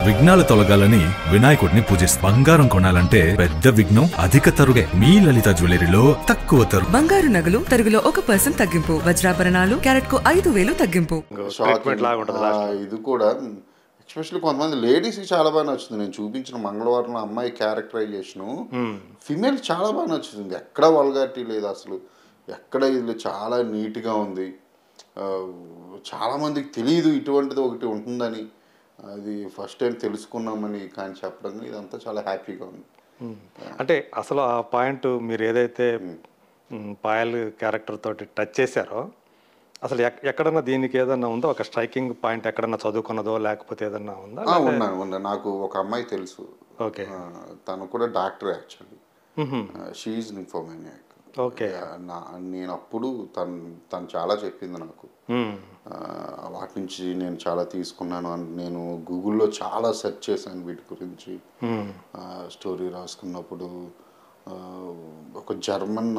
విఘ్నాలు తొలగాలని వినాయకుడిని పూజిస్తారు. బంగారం కొనాలంటే పెద్ద విఘ్నం అధిక తరుగే. మీ లలిత జ్యువెలరీలో తక్కువ తరుగు. బంగారు నగలు తరుగులో 1% తగ్గింపు. వజ్రాభరణాలు క్యారెట్ కు 5,000 తగ్గింపు. ఇది కూడా ఎస్పెషల్లీ కొంతమంది లేడీస్కి చాలా బాగా నచ్చుతుంది. నేను చూపించిన మంగళవారం అమ్మాయి క్యారెక్టరైజేషను ఫిమేల్ చాలా బాగా నచ్చుతుంది. ఎక్కడ వల్గారిటీ లేదు అసలు, ఎక్కడ ఇది చాలా నీట్గా ఉంది. చాలామందికి తెలియదు ఇటువంటిది ఒకటి ఉంటుందని, అది ఫస్ట్ టైం తెలుసుకున్నామని కానీ చెప్పడం ఇదంతా చాలా హ్యాపీగా ఉంది. అంటే అసలు ఆ పాయింట్ మీరు ఏదైతే పాయల్ క్యారెక్టర్ తోటి టచ్ చేశారో అసలు ఎక్కడన్నా దీనికి ఏదన్నా ఉందో ఒక స్ట్రైకింగ్ పాయింట్, ఎక్కడన్నా చదువుకున్నదో లేకపోతే ఏదన్నా ఉందా? ఉన్నా నాకు ఒక అమ్మాయి తెలుసు. ఓకే, తను కూడా doctor actually. She is nymphomaniac. Okay, నేను అప్పుడు తను చాలా చెప్పింది నాకు. వాటి నుంచి నేను చాలా తీసుకున్నాను. నేను గూగుల్లో చాలా సెర్చ్ చేశాను వీటి గురించి. స్టోరీ రాసుకున్నప్పుడు ఒక జర్మన్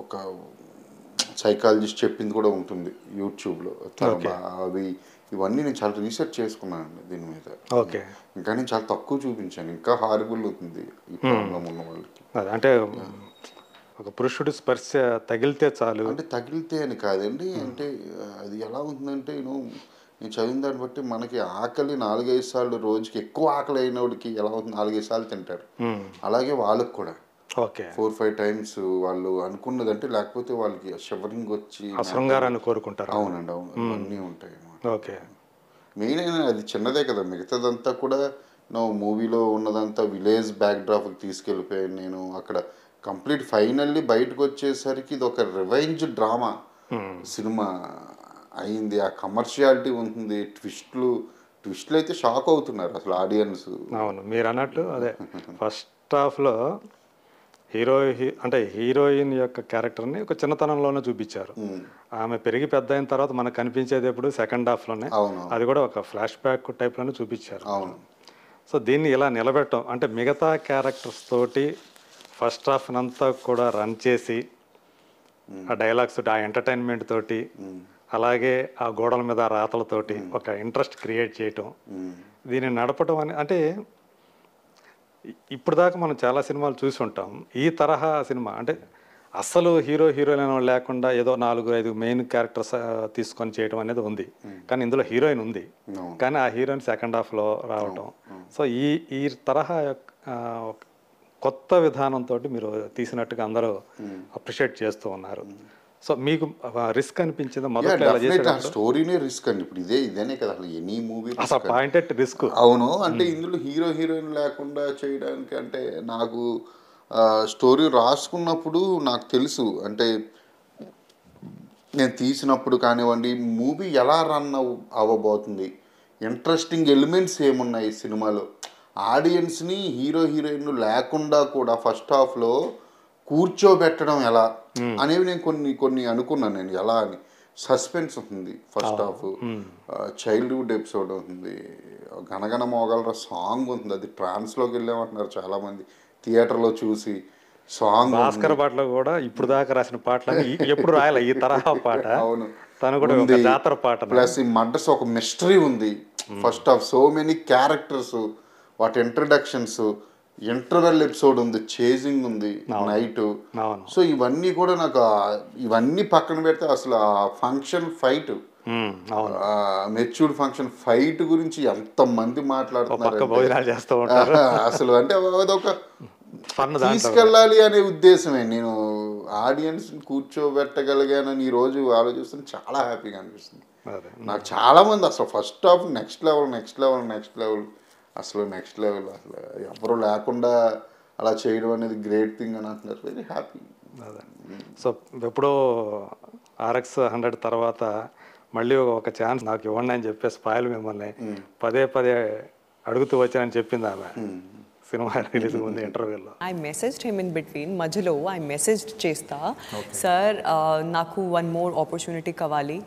ఒక సైకాలజిస్ట్ చెప్పింది కూడా ఉంటుంది యూట్యూబ్లో. ఇవన్నీ నేను చాలా రీసెర్చ్ చేసుకున్నాను దీని మీద. ఓకే, ఇంకా నేను చాలా తక్కువ చూపించాను. ఇంకా హారిబుల్ అవుతుంది ఈ ప్రాబ్లం ఉన్న వాళ్ళకి. అంటే ఒక పురుషుడి స్పర్శ తగిలితే చాలు, అంటే తగిలితే అని కాదండి. అంటే అది ఎలా ఉంటుందంటే నేను చదివిన దాన్ని బట్టి మనకి ఆకలి 4-5 సార్లు రోజుకి, ఎక్కువ ఆకలి అయినోడికి ఎలా అవుతుంది 4-5 సార్లు తింటారు. అలాగే వాళ్ళకి కూడా 4-5 టైమ్స్ వాళ్ళు అనుకున్నదంటే, లేకపోతే వాళ్ళకి షవరింగ్ వచ్చి శృంగారాన్ని కోరుకుంటారు. అవునండి, అవును, అన్నీ ఉంటాయి. ఓకే, మెయిన్ అయినా అది చిన్నదే కదా, మిగతాదంతా కూడా మూవీలో ఉన్నదంతా విలేజ్ బ్యాక్డ్రాప్కి తీసుకెళ్ళిపోయాను నేను. అక్కడ కంప్లీట్ ఫైనల్లీ బయటకు వచ్చేసరికి ఇది ఒక రివెంజ్ డ్రామా సినిమా అయింది. ఆ కమర్షియాలిటీ ఉంటుంది. ట్విస్ట్లు అయితే షాక్ అవుతున్నారు అసలు ఆడియన్స్. అవును, మీరు అన్నట్టు అదే ఫస్ట్ హాఫ్లో హీరోయిన్ యొక్క క్యారెక్టర్ని ఒక చిన్నతనంలోనే చూపించారు. ఆమె పెరిగి పెద్ద అయిన తర్వాత మనకు కనిపించేది ఎప్పుడు సెకండ్ హాఫ్లోనే. అది కూడా ఒక ఫ్లాష్ బ్యాక్ టైప్లోనే చూపించారు. సో దీన్ని ఇలా నిలబెట్టడం అంటే మిగతా క్యారెక్టర్స్ తోటి ఫస్ట్ హాఫ్ అంతా కూడా రన్ చేసి ఆ డైలాగ్స్ తోటి, ఆ ఎంటర్టైన్మెంట్ తోటి, అలాగే ఆ గోడల మీద రాతలతోటి ఒక ఇంట్రెస్ట్ క్రియేట్ చేయటం, దీన్ని నడపడం అంటే ఇప్పుడు దాకా మనం చాలా సినిమాలు చూసి ఉంటాం. ఈ తరహా సినిమా అంటే అస్సలు హీరోయిన్ లేకుండా ఏదో 4-5 మెయిన్ క్యారెక్టర్స్ తీసుకొని చేయడం అనేది ఉంది. కానీ ఇందులో హీరోయిన్ ఉంది, కానీ ఆ హీరోయిన్ సెకండ్ హాఫ్లో రావటం. సో ఈ తరహా కొత్త విధానంతో మీరు తీసినట్టుగా అందరూ అప్రిషియేట్ చేస్తూ ఉన్నారు. సో మీకు రిస్క్ అనిపించింది మొదట్లో? స్టోరీనే రిస్క్ అండి. ఇప్పుడు ఇదేనే కదా అసలు ఎనీ మూవీ పాయింటెడ్ రిస్క్. అవును, అంటే ఇందులో హీరోయిన్ లేకుండా చేయడానికి అంటే నాకు స్టోరీ రాసుకున్నప్పుడు నాకు తెలుసు. అంటే నేను తీసినప్పుడు కానివ్వండి, మూవీ ఎలా రన్ అవ్వబోతుంది, ఇంట్రెస్టింగ్ ఎలిమెంట్స్ ఏమున్నాయి సినిమాలో, ఆడియన్స్ని హీరోయిన్ లేకుండా కూడా ఫస్ట్ హాఫ్లో కూర్చోబెట్టడం ఎలా అనేవి నేను కొన్ని అనుకున్నాను. నేను ఎలా అని సస్పెన్స్ ఉంటుంది ఫస్ట్ హాఫ్. చైల్డ్హుడ్ ఎపిసోడ్ ఉంటుంది, గనగన మోగలరా సాంగ్ ఉంటుంది. అది ట్రాన్స్లోకి వెళ్ళామంటున్నారు చాలామంది థియేటర్లో చూసి. సాంగ్ భాస్కర్ పాటలో కూడా ఇప్పుడు దాకా రాసిన పాటలు ఎప్పుడు రాయాలి ఈ తరహా పాట. అవును, తను కూడా ఒక జాతర పాట. ప్లస్ ఈ మర్డర్స్ ఒక మిస్టరీ ఉంది first half. So many characters, వాటి ఇంట్రడక్షన్స్, ఇంటర్వెల్ ఎపిసోడ్ ఉంది, చేజింగ్ ఉంది నైట్. సో ఇవన్నీ కూడా నాకు, ఇవన్నీ పక్కన పెడితే అసలు ఆ function fight, matured function fight గురించి ఎంతమంది మాట్లాడుతున్నారు అసలు. అంటే అదొక తీసుకెళ్ళాలి అనే ఉద్దేశమే. నేను ఆడియన్స్ కూర్చోబెట్టగలిగానని ఈరోజు ఆలోచిస్తుంటే చాలా హ్యాపీగా అనిపిస్తుంది నాకు. చాలామంది అసలు ఫస్ట్ హాఫ్ నెక్స్ట్ లెవెల్ అసలు నెక్స్ట్ లెవెల్, అసలు ఎవరు లేకుండా అలా చేయడం అనేది గ్రేట్ థింగ్ అని అంటున్నారు. Very happy. సో ఎప్పుడో RX 100 తర్వాత మళ్ళీ ఒక ఛాన్స్ నాకు ఇవ్వండి అని చెప్పేసి పాయలు మిమ్మల్ని పదే అడుగుతూ వచ్చానని చెప్పింది ఆమె సినిమా రిలీజ్ ముందు ఇంటర్వ్యూలో. I messaged him in between, మధ్యలో ఐ మెసేజ్ చేస్తా, సార్ నాకు 1 more ఆపర్చునిటీ కావాలి.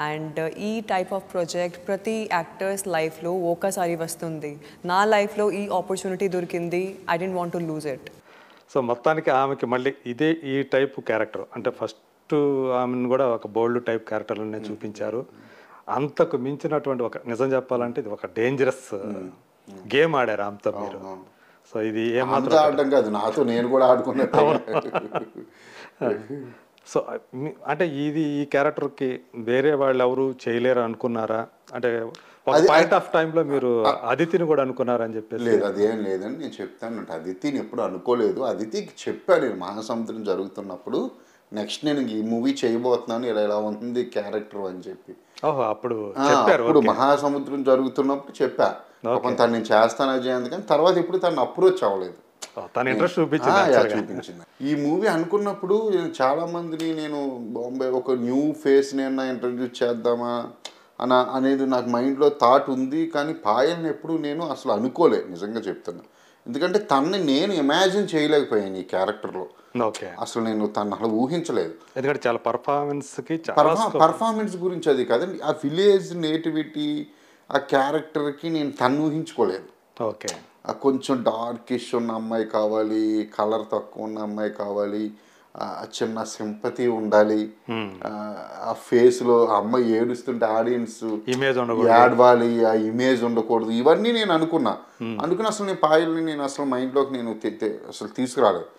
అండ్ ఈ టైప్ ఆఫ్ ప్రాజెక్ట్ ప్రతి యాక్టర్స్ లైఫ్లో ఒకసారి వస్తుంది. నా లైఫ్లో ఈ ఆపర్చునిటీ దొరికింది, I don't want to lose it. So మొత్తానికి ఆమెకి మళ్ళీ ఈ టైప్ క్యారెక్టర్ అంటే ఫస్ట్ ఆమెను కూడా ఒక బోల్డ్ టైప్ క్యారెక్టర్లోనే చూపించారు. అంతకు మించినటువంటి ఒక నిజం చెప్పాలంటే ఇది ఒక డేంజరస్ గేమ్ ఆడారు ఆమెతో మీరు. సో ఇది ఏమాత్రం ఆడడం కాదు, నాతో నేను కూడా ఆడుకున్నట్టు. సో అంటే ఇది ఈ క్యారెక్టర్కి వేరే వాళ్ళు ఎవరు చేయలేరు అనుకున్నారా? అంటే ఒక పాయింట్ ఆఫ్ టైంలో మీరు అదితిని కూడా అనుకున్నారని చెప్పేసి. లేదు, అదేం లేదని నేను చెప్తాను. అదితిని ఎప్పుడు అనుకోలేదు. అదితికి చెప్పాను నేను మహాసముద్రం జరుగుతున్నప్పుడు, నెక్స్ట్ నేను ఈ మూవీ చేయబోతున్నాను, ఇలా ఇలా ఉంటుంది క్యారెక్టర్ అని చెప్పి. ఓహో, అప్పుడు చెప్పారు. ఇప్పుడు మహాసముద్రం జరుగుతున్నప్పుడు చెప్పా తను నేను చేస్తాను అజయ్, అందుకని తర్వాత ఇప్పుడు తను అప్రోచ్ అవ్వలేదు. తన ఇంట్రెస్ట్ చూపించింది. ఈ మూవీ అనుకున్నప్పుడు చాలా మందిని నేను బాంబే ఒక న్యూ ఫేస్ నేను ఇంట్రడ్యూస్ చేద్దామా అనేది నాకు మైండ్లో థాట్ ఉంది. కానీ పాయల్ని ఎప్పుడు నేను అసలు అనుకోలే, నిజంగా చెప్తున్నా. ఎందుకంటే తనని నేను ఇమాజిన్ చేయలేకపోయాను ఈ క్యారెక్టర్లో. అసలు నేను తను అలా ఊహించలేదు. ఎందుకంటే చాలా పర్ఫార్మెన్స్ గురించి అది కదండి, ఆ విలేజ్ నేటివిటీ ఆ క్యారెక్టర్కి నేను తను ఊహించుకోలేదు. ఓకే, కొంచెం డార్కిష్ ఉన్న అమ్మాయి కావాలి, కలర్ తక్కువ ఉన్న అమ్మాయి కావాలి, చిన్న సింపతి ఉండాలి, ఆ ఫేస్లో అమ్మాయి ఏడుస్తుంటే ఆడియన్స్ ఏడవాలి, ఆ ఇమేజ్ ఉండకూడదు. ఇవన్నీ నేను అనుకుని అసలు నేను పాయల్ని నేను అసలు మైండ్లోకి నేను అసలు తీసుకురాలేదు.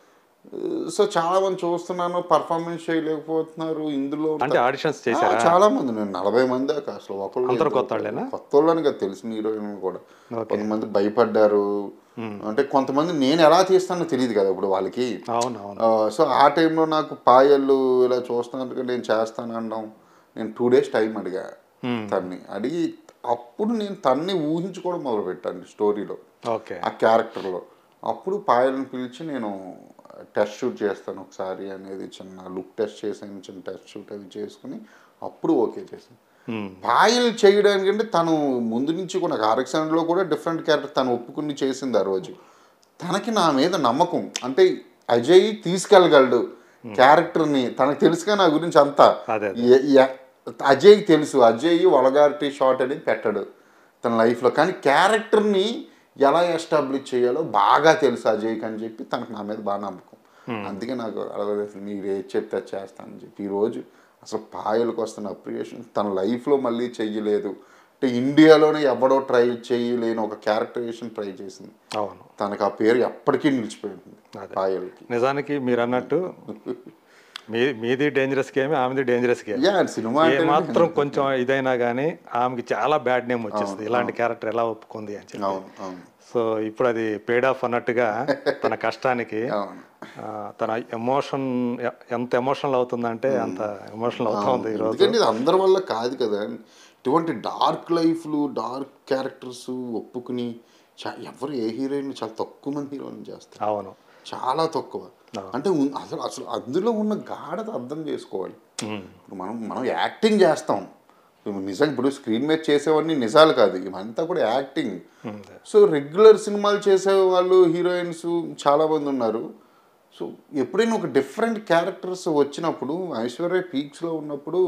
సో చాలా మంది చూస్తున్నాను పర్ఫార్మెన్స్ చేయలేకపోతున్నారు ఇందులో. చాలా మంది, నేను 40 మంది దాకా అసలు ఒకళ్ళు కొత్త వాళ్ళని కదా తెలిసిన హీరోయిన్ కూడా. కొంతమంది భయపడ్డారు, అంటే కొంతమంది నేను ఎలా తీస్తానో తెలియదు కదా ఇప్పుడు వాళ్ళకి. సో ఆ టైంలో నాకు పాయలు ఇలా చూస్తున్నట్టుగా నేను చేస్తాను అనడం, నేను 2 days టైం అడిగా తన్ని. అడిగి అప్పుడు నేను తన్ని ఊహించుకోవడం మొదలు పెట్టాను స్టోరీలో, ఆ క్యారెక్టర్లో. అప్పుడు పాయలను పిలిచి నేను టెస్ట్ షూట్ చేస్తాను ఒకసారి అనేది, చిన్న లుక్ టెస్ట్ చేసాను, చిన్న టెస్ట్ షూట్ అది చేసుకుని అప్పుడు ఓకే చేశాను. పాయల్ చేయడానికంటే తను ముందు నుంచి కూడా ఆర్ఎక్స్లో కూడా డిఫరెంట్ క్యారెక్టర్ తను ఒప్పుకుని చేసింది ఆ రోజు. తనకి నా మీద నమ్మకం, అంటే అజయ్ తీసుకెళ్ళగలడు క్యారెక్టర్ని, తనకు తెలుసుగా నా గురించి అంతా. అజయ్కి తెలుసు, అజయ్ వల్గారిటీ షాట్ అనేది పెట్టాడు తన లైఫ్లో, కానీ క్యారెక్టర్ని ఎలా ఎస్టాబ్లిష్ చేయాలో బాగా తెలుసు అజయ్కి అని చెప్పి తనకు నా మీద బాగా నమ్మకం. అందుకే నాకు అలాగే మీరు ఏది చెప్తే చేస్తానని చెప్పి ఈరోజు అసలు పాయలకు వస్తున్న అప్రిషియేషన్ తన లైఫ్లో మళ్ళీ చెయ్యలేదు. అంటే ఇండియాలోనే ఎవడో ట్రై చేయలేని ఒక క్యారెక్టరైజేషన్ ట్రై చేసింది. అవును, తనకు ఆ పేరు ఎప్పటికీ నిలిచిపోయింది పాయల్కి. నిజానికి మీరు అన్నట్టు మీది డేంజరస్ గేమ్, ఆమెది డేంజరస్ గేమ్. సినిమా మాత్రం కొంచెం ఇదైనా కానీ ఆమెకి చాలా బ్యాడ్ నేమ్ వచ్చేస్తుంది, ఇలాంటి క్యారెక్టర్ ఎలా ఒప్పుకుంది అని చెప్పి. సో ఇప్పుడు అది పేడ్ ఆఫ్ అన్నట్టుగా తన కష్టానికి తన ఎమోషన్ ఎంత ఎమోషనల్ అవుతుందంటే అంత ఎమోషనల్ అవుతా ఉంది ఈరోజు. ఇది అందరి వల్ల కాదు కదా, ఇటువంటి డార్క్ లైఫ్లు డార్క్ క్యారెక్టర్స్ ఒప్పుకుని ఎవరు ఏ హీరోయిన్ చాలా తక్కువ మంది హీరోయిన్ చేస్తారు. అవును, చాలా తక్కువ. అంటే అసలు అందులో ఉన్న గాఢత అర్థం చేసుకోవాలి. ఇప్పుడు మనం యాక్టింగ్ చేస్తాం నిజంగా, ఇప్పుడు స్క్రీన్ మీద చేసేవన్నీ నిజాలు కాదు, ఇవంతా కూడా యాక్టింగ్. సో రెగ్యులర్ సినిమాలు చేసే వాళ్ళు హీరోయిన్స్ చాలామంది ఉన్నారు. సో ఎప్పుడైనా ఒక డిఫరెంట్ క్యారెక్టర్స్ వచ్చినప్పుడు, ఐశ్వర్య పీక్స్లో ఉన్నప్పుడు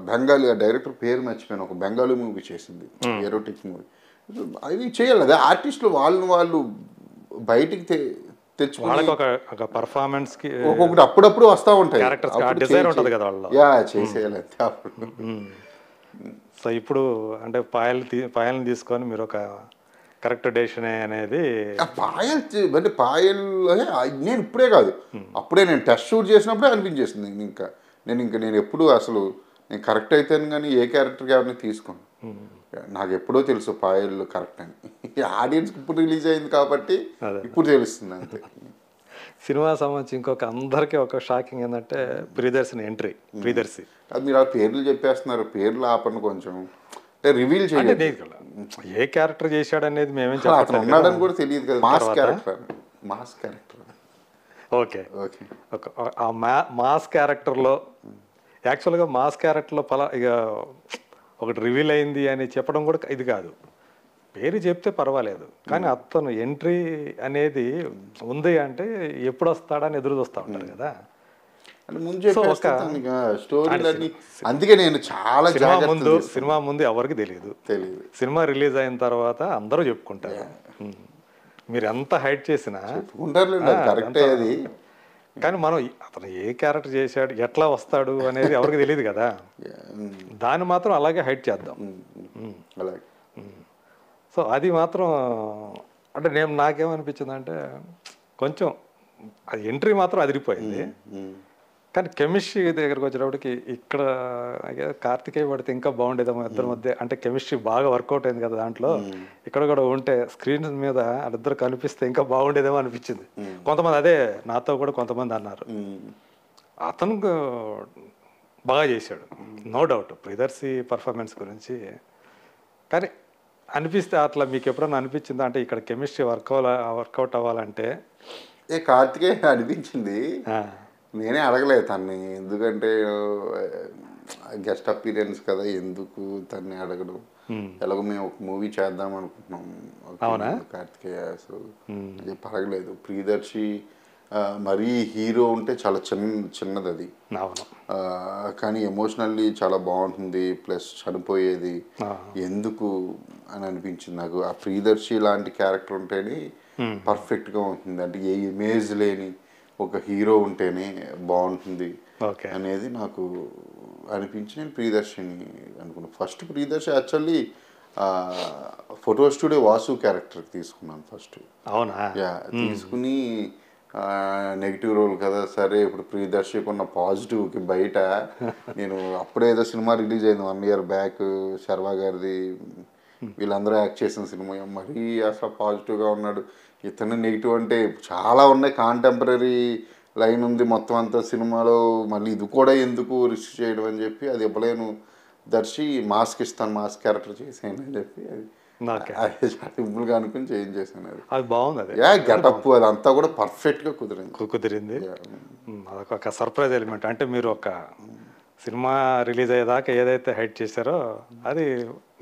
బెంగాలీ డైరెక్టర్ పేరు మర్చిపోయాను, ఒక బెంగాలీ మూవీ చేసింది, ఎరోటిక్ మూవీ. అవి చేయాలి, అదే ఆర్టిస్టులు వాళ్ళు బయటికి తెచ్చుకోవాలి. ఒక పర్ఫార్మెన్స్ కి ఒక్కొక్కటి అప్పుడప్పుడు వస్తూ ఉంటాయి, చేసేయాలి. సో ఇప్పుడు అంటే పాయల్ని తీసుకొని మీరు ఒక కరెక్ట్ డెసిషన్ అనేది. పాయల్ నేను ఇప్పుడే కాదు, అప్పుడే నేను టెస్ట్ షూట్ చేసినప్పుడే అనిపించేసింది. నేను ఎప్పుడు అసలు నేను కరెక్ట్ అయితాను కానీ ఏ క్యారెక్టర్కి ఎవరిని తీసుకోను. నాకు ఎప్పుడో తెలుసు పాయల్ కరెక్ట్ అని. ఆడియన్స్కి ఇప్పుడు రిలీజ్ అయింది కాబట్టి ఇప్పుడు తెలుస్తుంది అంతే. సినిమా సంబంధించి ఇంకొక అందరికీ ఒక షాకింగ్ ఏంటంటే ప్రియదర్శిని ఎంట్రీ. ప్రియదర్శి అది మీరు ఆ పేర్లు చెప్పేస్తున్నారు, పేర్లు ఆపండి కొంచెం, అంటే రివీల్ చేయండి. ఏ క్యారెక్టర్ చేశాడు అనేది మేమేం చెప్పట్లేదు, ఉన్నాడని కూడా తెలియదు కదా. Mass character okay. మాస్ క్యారెక్టర్లో యాక్చువల్గా మాస్ క్యారెక్టర్లో ఇక ఒకటి రివీల్ అయింది అని చెప్పడం కూడా ఇది కాదు, పేరు చెప్తే పర్వాలేదు. కానీ అతను ఎంట్రీ అనేది ఉంది అంటే ఎప్పుడు వస్తాడని ఎదురు చూస్తూ ఉంటారు కదా. అందుకే నేను చాలా సినిమా ముందు ఎవరికి తెలియదు, సినిమా రిలీజ్ అయిన తర్వాత అందరూ చెప్పుకుంటారు. మీరు ఎంత హైట్ చేసినా కరెక్టే. అది కానీ మనం అతను ఏ క్యారెక్టర్ చేశాడు, ఎట్లా వస్తాడు అనేది ఎవరికి తెలియదు కదా, దాన్ని మాత్రం అలాగే హైడ్ చేద్దాం. అలాగే. సో అది మాత్రం అంటే నాకేమనిపించింది అంటే కొంచెం అది ఎంట్రీ మాత్రం అదిరిపోయింది. కానీ కెమిస్ట్రీ దగ్గరకు వచ్చేటప్పటికి ఇక్కడ కార్తికేయ పడితే ఇంకా బాగుండేదేమో ఇద్దరి మధ్య, అంటే కెమిస్ట్రీ బాగా వర్కౌట్ అయింది కదా దాంట్లో, ఇక్కడ కూడా ఉంటే స్క్రీన్ మీద వాళ్ళిద్దరు కనిపిస్తే ఇంకా బాగుండేదేమో అనిపించింది. కొంతమంది అదే నాతో కూడా కొంతమంది అన్నారు. అతను బాగా చేశాడు, నో డౌట్ ప్రియదర్శి పర్ఫార్మెన్స్ గురించి. కానీ అనిపిస్తే అట్లా మీకు ఎప్పుడన్నా అనిపించిందా అంటే ఇక్కడ కెమిస్ట్రీ వర్కౌట్ అవ్వాలంటే? కార్తికేయ అనిపించింది, నేనే అడగలేదు తన్ని, ఎందుకంటే గెస్ట్ అపీరియన్స్ కదా, ఎందుకు తన్ని అడగడం, ఎలాగో మేము ఒక మూవీ చేద్దాం అనుకుంటున్నాం కార్తికేయ, సో అది పరగలేదు. ప్రియదర్శి మరీ హీరో ఉంటే చాలా చిన్నది అది, కానీ ఎమోషనల్లీ చాలా బాగుంటుంది, ప్లస్ చనిపోయేది ఎందుకు అని అనిపించింది నాకు. ఆ ప్రియదర్శి లాంటి క్యారెక్టర్ ఉంటేనే పర్ఫెక్ట్గా ఉంటుంది, అంటే ఏ ఇమేజ్ లేని ఒక హీరో ఉంటేనే బాగుంటుంది అనేది నాకు అనిపించి నేను ప్రియదర్శిని అనుకున్నాను. First Priyadarshi actually photo studio Vasu character తీసుకున్నాను ఫస్ట్. అవునా? తీసుకుని నెగిటివ్ రోల్ కదా, సరే ఇప్పుడు ప్రియదర్శికి ఉన్న పాజిటివ్కి బయట నేను అప్పుడేదో సినిమా రిలీజ్ అయింది 1 year బ్యాక్, శర్వా గారిది, వీళ్ళందరూ యాక్ట్ చేసిన సినిమా, మరీ అసలు పాజిటివ్గా ఉన్నాడు. ఇతను నెగిటివ్ అంటే చాలా ఉన్నాయి, కాంటెంపరీ లైన్ ఉంది మొత్తం అంతా సినిమాలో, మళ్ళీ ఇది కూడా ఎందుకు రిస్క్ చేయడం అని చెప్పి అది ఇవ్వలేను దర్శి, మాస్క్ ఇస్తాను, మాస్క్ క్యారెక్టర్ చేసాను అని చెప్పి అది సింపుల్గా అనుకుని చేంజ్ చేశాను. అది బాగుంది, అది గెటప్ అదంతా కూడా పర్ఫెక్ట్గా కుదిరింది. అదొక సర్ప్రైజ్ ఎలిమెంట్. అంటే మీరు ఒక సినిమా రిలీజ్ అయ్యేదాకా ఏదైతే హైడ్ చేశారో అది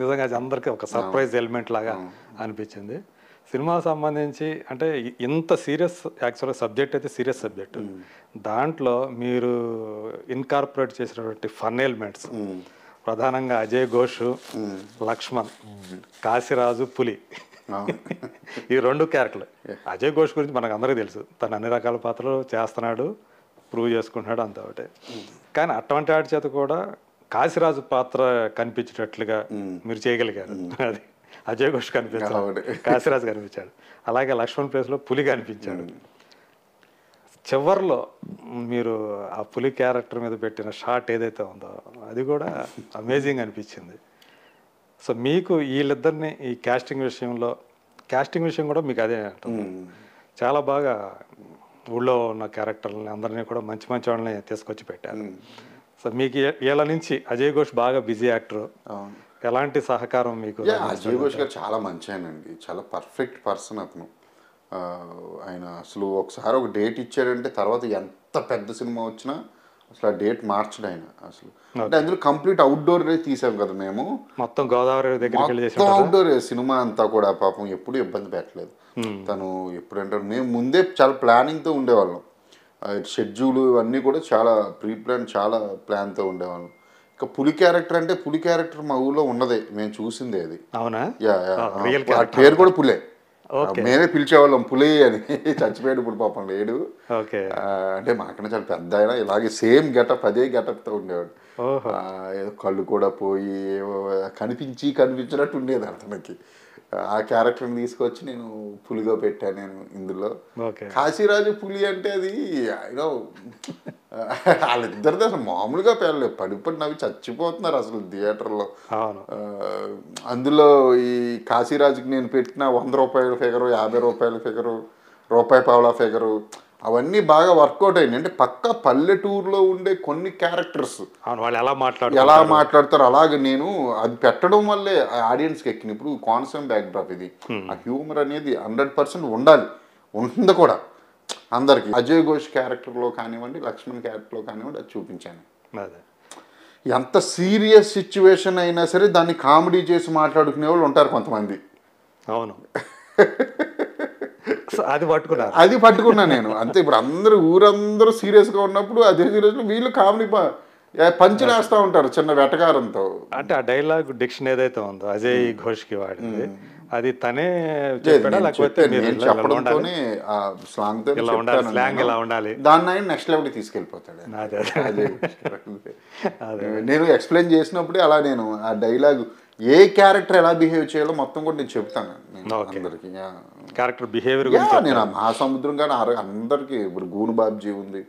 నిజంగా అందరికీ ఒక సర్ప్రైజ్ ఎలిమెంట్ లాగా అనిపించింది. సినిమా సంబంధించి అంటే ఇంత సీరియస్, యాక్చువల్గా సబ్జెక్ట్ అయితే సీరియస్ సబ్జెక్ట్, దాంట్లో మీరు ఇన్కార్పొరేట్ చేసినటువంటి ఫన్ ఎలిమెంట్స్ ప్రధానంగా అజయ్ ఘోష్, లక్ష్మణ్, కాశీరాజు, పులి, ఈ 2 క్యారెక్టర్లు. అజయ్ ఘోష్ గురించి మనకు అందరికీ తెలుసు, తను అన్ని రకాల పాత్రలు చేస్తున్నాడు, ప్రూవ్ చేసుకుంటున్నాడు అంత ఒకటే. కానీ అటువంటి వాటి చేత కూడా కాశీరాజు పాత్ర కనిపించేటట్లుగా మీరు చేయగలిగారు. అది అజయ్ ఘోష్ కనిపించాడు, కాశీరాజు కనిపించాడు, అలాగే లక్ష్మణ్ ప్లేస్లో పులి కనిపించాడు. చివరిలో మీరు ఆ పులి క్యారెక్టర్ మీద పెట్టిన షాట్ ఏదైతే ఉందో అది కూడా అమేజింగ్ అనిపించింది. సో మీకు వీళ్ళిద్దరిని ఈ కాస్టింగ్ విషయం కూడా మీకు అదే అంటుంది, చాలా బాగా ఊళ్ళో ఉన్న క్యారెక్టర్లని అందరినీ కూడా మంచి వాళ్ళని తీసుకొచ్చి పెట్టారు. సో మీకు వీళ్ళ నుంచి అజయ్ ఘోష్ బాగా బిజీ యాక్టర్, ఎలాంటి సహకారం మీకు? అజయ్ ఘోష్ గారు చాలా మంచి ఆయనండి, చాలా పర్ఫెక్ట్ పర్సన్ అతను. ఆయన అసలు ఒకసారి ఒక డేట్ ఇచ్చాడంటే తర్వాత ఎంత పెద్ద సినిమా వచ్చినా అసలు ఆ డేట్ మార్చడు ఆయన అసలు. అంటే అందులో కంప్లీట్ అవుట్డోర్ తీసాం కదా మేము, మొత్తం గోదావరి దగ్గర అవుట్డోర్ సినిమా అంతా కూడా. పాపం ఎప్పుడు ఇబ్బంది పెట్టలేదు తను. ఎప్పుడంటే మేము ముందే చాలా ప్లానింగ్తో ఉండేవాళ్ళం, షెడ్యూల్ ఇవన్నీ కూడా చాలా ప్రీ ప్లాన్, చాలా ప్లాన్తో ఉండేవాళ్ళం. ఇక పులి క్యారెక్టర్ అంటే పులి క్యారెక్టర్ మా ఊళ్ళో ఉన్నదే, మేము చూసిందే అది. అవునా? పేరు కూడా పులే, మేమే పిలిచేవాళ్ళం పులి అని. చచ్చిపోయాడు ఇప్పుడు పాపం లేడు. అంటే మాకన్నా చాలా పెద్ద ఆయన, ఇలాగే సేమ్ గెటప్, అదే గెటప్తో ఉండేవాడు. కళ్ళు కూడా పోయి కనిపించినట్టు ఉండేది అతనికి. ఆ క్యారెక్టర్ని తీసుకొచ్చి నేను పులిగా పెట్టాను నేను ఇందులో. కాశీరాజు పులి అంటే అది యూనో వాళ్ళిద్దరిది అసలు మామూలుగా పేర్లేదు, పడిపడి నవ్వి చచ్చిపోతున్నారు అసలు థియేటర్లో. అందులో ఈ కాశీరాజుకి నేను పెట్టిన 100 రూపాయల ఫిగరు, 50 రూపాయల ఫిగరు, రూపాయి పావుల ఫిగరు, అవన్నీ బాగా వర్కౌట్ అయ్యింది. అంటే పక్కా పల్లెటూరులో ఉండే కొన్ని క్యారెక్టర్స్ ఎలా మాట్లాడతారు అలాగే నేను అది పెట్టడం వల్లే ఆడియన్స్కి ఎక్కిన. ఇప్పుడు కాన్సెప్ట్ బ్యాక్డ్రాప్ ఇది, ఆ హ్యూమర్ అనేది 100% ఉండాలి, ఉంటుంది కూడా అందరికి. అజయ్ ఘోష్ క్యారెక్టర్లో కానివ్వండి, లక్ష్మణ్ క్యారెక్టర్లో కానివ్వండి, అది చూపించాను. ఎంత సీరియస్ సిచ్యువేషన్ అయినా సరే దాన్ని కామెడీ చేసి మాట్లాడుకునే వాళ్ళు ఉంటారు కొంతమంది. అవును, అది పట్టుకున్నా నేను అంతే. ఇప్పుడు ఊరందరూ సీరియస్గా ఉన్నప్పుడు అదే సీరియస్లో వీళ్ళు కామెడీ పంచులు వేస్తూ ఉంటారు చిన్న వెటకారంతో. అంటే ఆ డైలాగ్ డిక్షన్ ఏదైతే ఉందో అజయ్ ఘోష్కి వాడింది, అది తనే చెప్పాడా లేకపోతే మీరు నేను చెప్పడంతోనే స్లాంగ్ ఇలా ఉండాలి, స్లాంగ్ ఇలా ఉండాలి, దాన్ని ఆయన నెక్స్ట్ లెవెల్కి తీసుకెళ్ళిపోతాడు. నేను ఎక్స్ప్లెయిన్ చేసినప్పుడే అలా నేను ఆ డైలాగ్ ఏ క్యారెక్టర్ ఎలా బిహేవ్ చేయాలో మొత్తం కూడా నేను చెప్తాను అందరికి. క్యారెక్టర్ బిహేవియర్ నేను మహాసముద్రం కానీ అందరికి ఇప్పుడు గూను బాబ్జీ ఉంది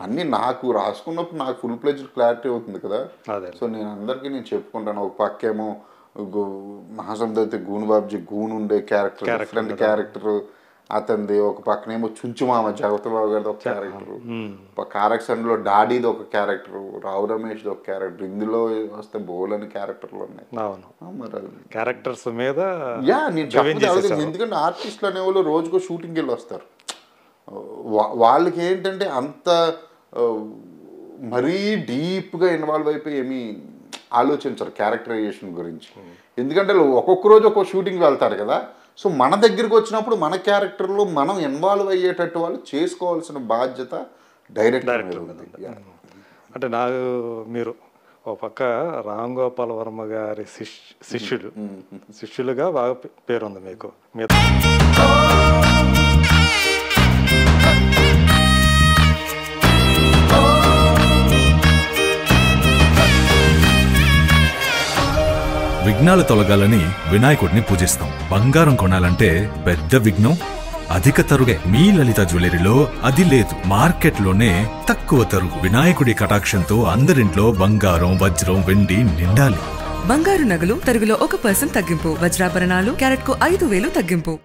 అన్ని నాకు రాసుకున్నప్పుడు నాకు ఫుల్ ప్లెజ్డ్ క్లారిటీ అవుతుంది కదా. సో నేను అందరికి నేను చెప్పుకుంటాను. ఒక పక్కేమో మహాసముద్రం అయితే గూను బాబ్జీ గూను ఉండే క్యారెక్టర్, డిఫరెంట్ క్యారెక్టర్ అతనిది. ఒక పక్కనేమో చుంచుమామ జగతబాబు గారిది ఒక క్యారెక్టర్, ఒక కారక్సన్లో డాడీది ఒక క్యారెక్టర్, రావు రమేష్ది ఒక క్యారెక్టర్, ఇందులో వస్తే బోలని క్యారెక్టర్లు ఉన్నాయి. మరి క్యారెక్టర్స్ మీద నేను చెప్పలేదు. ఎందుకంటే ఆర్టిస్టులు అనేవాళ్ళు రోజుకో షూటింగ్కి వెళ్ళి వస్తారు. వాళ్ళకి ఏంటంటే అంత మరీ డీప్గా ఇన్వాల్వ్ అయిపోయి ఏమీ ఆలోచించరు క్యారెక్టరైజేషన్ గురించి. ఎందుకంటే ఒక్కొక్క రోజు ఒక్కొక్క షూటింగ్ వెళ్తారు కదా. సో మన దగ్గరికి వచ్చినప్పుడు మన క్యారెక్టర్లో మనం ఇన్వాల్వ్ అయ్యేటట్టు వాళ్ళు చేసుకోవాల్సిన బాధ్యత డైరెక్టర్. అంటే నాకు మీరు ఒక పక్క రామ్ గోపాల్ వర్మ గారి శిష్యులుగా బాగా పేరుంది మీకు. విఘ్నాలు తొలగాలని వినాయకుడిని పూజిస్తాం. బంగారం కొనాలంటే పెద్ద విఘ్నం అధిక తరుగే. మీ లలిత జ్యువెలరీలో అది లేదు. మార్కెట్లోనే తక్కువ తరుగు. వినాయకుడి కటాక్షంతో అందరింట్లో బంగారం, వజ్రం, వెండి నిండాలి. బంగారు నగలు తరుగులో 1% తగ్గింపు. వజ్రాభరణాలు క్యారెట్కు 5,000 తగ్గింపు.